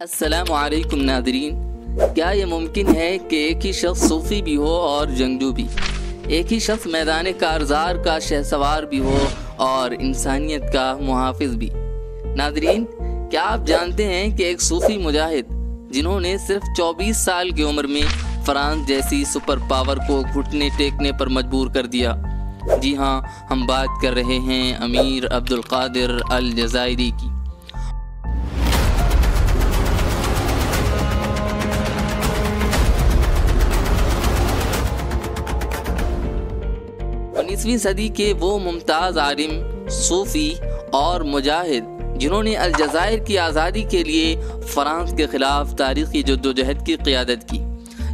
السلام علیکم ناظرین، کیا یہ ممکن ہے کہ ایک ہی شخص صوفی بھی ہو اور جنگجو بھی؟ ایک ہی شخص میدان کارزار کا شہسوار بھی ہو اور انسانیت کا محافظ بھی؟ ناظرین، کیا آپ جانتے ہیں کہ ایک صوفی مجاہد جنہوں نے صرف 24 سال کی عمر میں فرانس جیسی سپر پاور کو گھٹنے ٹیکنے پر مجبور کر دیا؟ جی ہاں، ہم بات کر رہے ہیں امیر عبدالقادر الجزائری کی۔ 19ویں صدی کے وہ ممتاز عالم، صوفی اور مجاہد جنہوں نے الجزائر کی آزادی کے لیے فرانس کے خلاف تاریخی جدوجہد کی قیادت کی،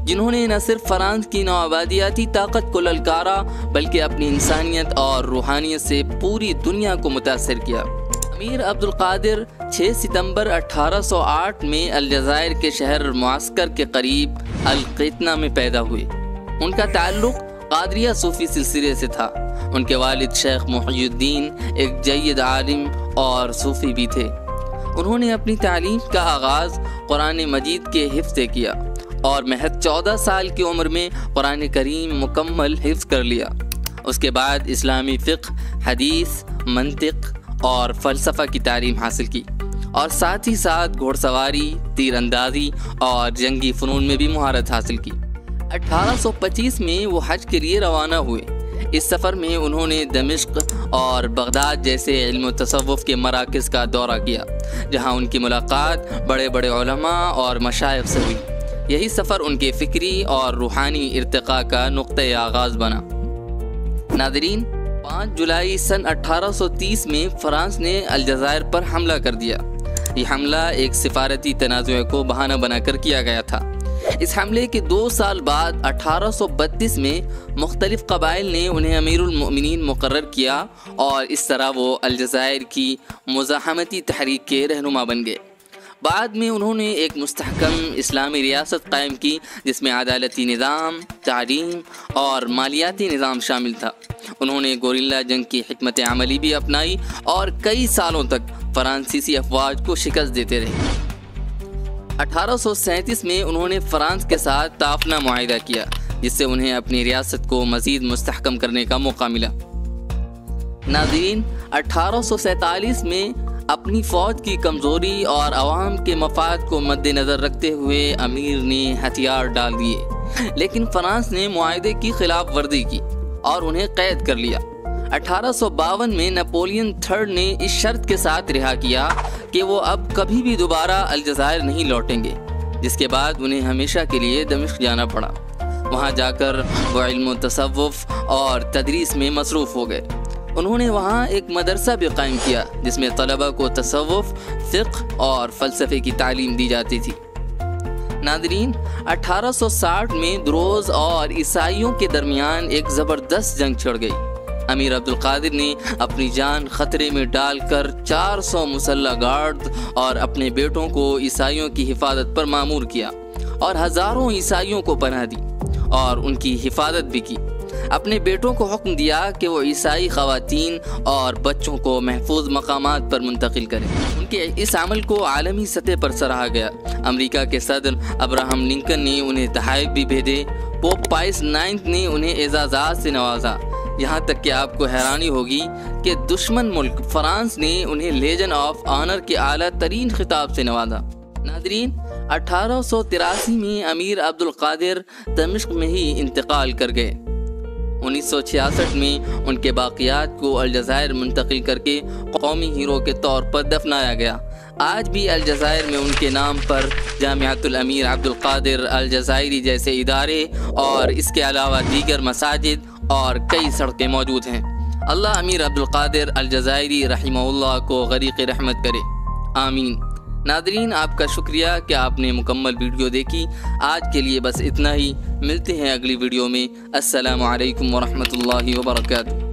جنہوں نے نہ صرف فرانس کی نوآبادیاتی طاقت کو للکارا بلکہ اپنی انسانیت اور روحانیت سے پوری دنیا کو متاثر کیا۔ امیر عبدالقادر 6 ستمبر 1808 میں الجزائر کے شہر معسکر کے قریب القیتنہ میں پیدا ہوئے۔ ان کا تعلق قادریہ صوفی سلسلے سے تھا۔ ان کے والد شیخ محی الدین ایک جید عالم اور صوفی بھی تھے۔ انہوں نے اپنی تعلیم کا آغاز قرآن مجید کے حفظ سے کیا اور محض 14 سال کی عمر میں قرآن کریم مکمل حفظ کر لیا۔ اس کے بعد اسلامی فقہ، حدیث، منطق اور فلسفہ کی تعلیم حاصل کی اور ساتھ ہی ساتھ گھوڑ سواری، تیر اندازی اور جنگی فنون میں بھی مہارت حاصل کی۔ 1825 میں وہ حج کے لیے روانہ ہوئے۔ اس سفر میں انہوں نے دمشق اور بغداد جیسے علم و تصوف کے مراکز کا دورہ کیا، جہاں ان کی ملاقات بڑے بڑے علماء اور مشائخ سے ہوئی۔ یہی سفر ان کے فکری اور روحانی ارتقاء کا نقطۂ آغاز بنا۔ ناظرین، 5 جولائی سن 1830 میں فرانس نے الجزائر پر حملہ کر دیا۔ یہ حملہ ایک سفارتی تنازع کو بہانہ بنا کر کیا گیا تھا۔ اس حملے کے 2 سال بعد 1832 میں مختلف قبائل نے انہیں امیر المؤمنین مقرر کیا اور اس طرح وہ الجزائر کی مزاحمتی تحریک کے رہنما بن گئے۔ بعد میں انہوں نے ایک مستحکم اسلامی ریاست قائم کی جس میں عدالتی نظام، تعلیم اور مالیاتی نظام شامل تھا۔ انہوں نے گوریلا جنگ کی حکمت عملی بھی اپنائی اور کئی سالوں تک فرانسیسی افواج کو شکست دیتے رہے۔ 1837 میں انہوں نے فرانس کے ساتھ تعاونہ معاہدہ کیا جس سے انہیں اپنی ریاست کو مزید مستحکم کرنے کا موقع ملا۔ ناظرین، 1847 میں اپنی فوج کی کمزوری اور عوام کے مفاد کو مد نظر رکھتے ہوئے امیر نے ہتھیار ڈال دیے، لیکن فرانس نے معاہدے کی خلاف ورزی کی اور انہیں قید کر لیا۔ 1852 میں نپولین III نے اس شرط کے ساتھ رہا کیا کہ وہ اب کبھی بھی دوبارہ الجزائر نہیں لوٹیں گے، جس کے بعد انہیں ہمیشہ کے لیے دمشق جانا پڑا۔ وہاں جا کر وہ علم و تصوف اور تدریس میں مصروف ہو گئے۔ انہوں نے وہاں ایک مدرسہ بھی قائم کیا جس میں طلبہ کو تصوف، فقہ اور فلسفے کی تعلیم دی جاتی تھی۔ ناظرین، 1860 میں دروز اور عیسائیوں کے درمیان ایک زبردست جنگ چھڑ گئی۔ امیر عبدالقادر نے اپنی جان خطرے میں ڈال کر 400 مسلح گارڈ اور اپنے بیٹوں کو عیسائیوں کی حفاظت پر مامور کیا اور ہزاروں عیسائیوں کو پناہ دی اور ان کی حفاظت بھی کی۔ اپنے بیٹوں کو حکم دیا کہ وہ عیسائی خواتین اور بچوں کو محفوظ مقامات پر منتقل کریں۔ ان کے اس عمل کو عالمی سطح پر سراہا گیا۔ امریکہ کے صدر ابراہم لنکن نے انہیں تحائف بھی بھیجے۔ پوپ پائس 9 نے انہیں اعزازات سے نوازا، یہاں تک کہ آپ کو حیرانی ہوگی کہ دشمن ملک فرانس نے انہیں لیجن آف آنر کے اعلیٰ ترین خطاب سے نوازا۔ ناظرین، 1883 میں امیر عبدالقادر دمشق میں ہی انتقال کر گئے۔ 1966 میں ان کے باقیات کو الجزائر منتقل کر کے قومی ہیرو کے طور پر دفنایا گیا۔ آج بھی الجزائر میں ان کے نام پر جامعۃ الامیر عبدالقادر الجزائری جیسے ادارے اور اس کے علاوہ دیگر مساجد اور کئی سڑکیں موجود ہیں۔ اللہ امیر عبدالقادر الجزائری رحمہ اللہ کو غریق رحمت کرے، آمین۔ ناظرین، آپ کا شکریہ کہ آپ نے مکمل ویڈیو دیکھی۔ آج کے لیے بس اتنا ہی، ملتے ہیں اگلی ویڈیو میں۔ السلام علیکم ورحمۃ اللہ وبرکاتہ۔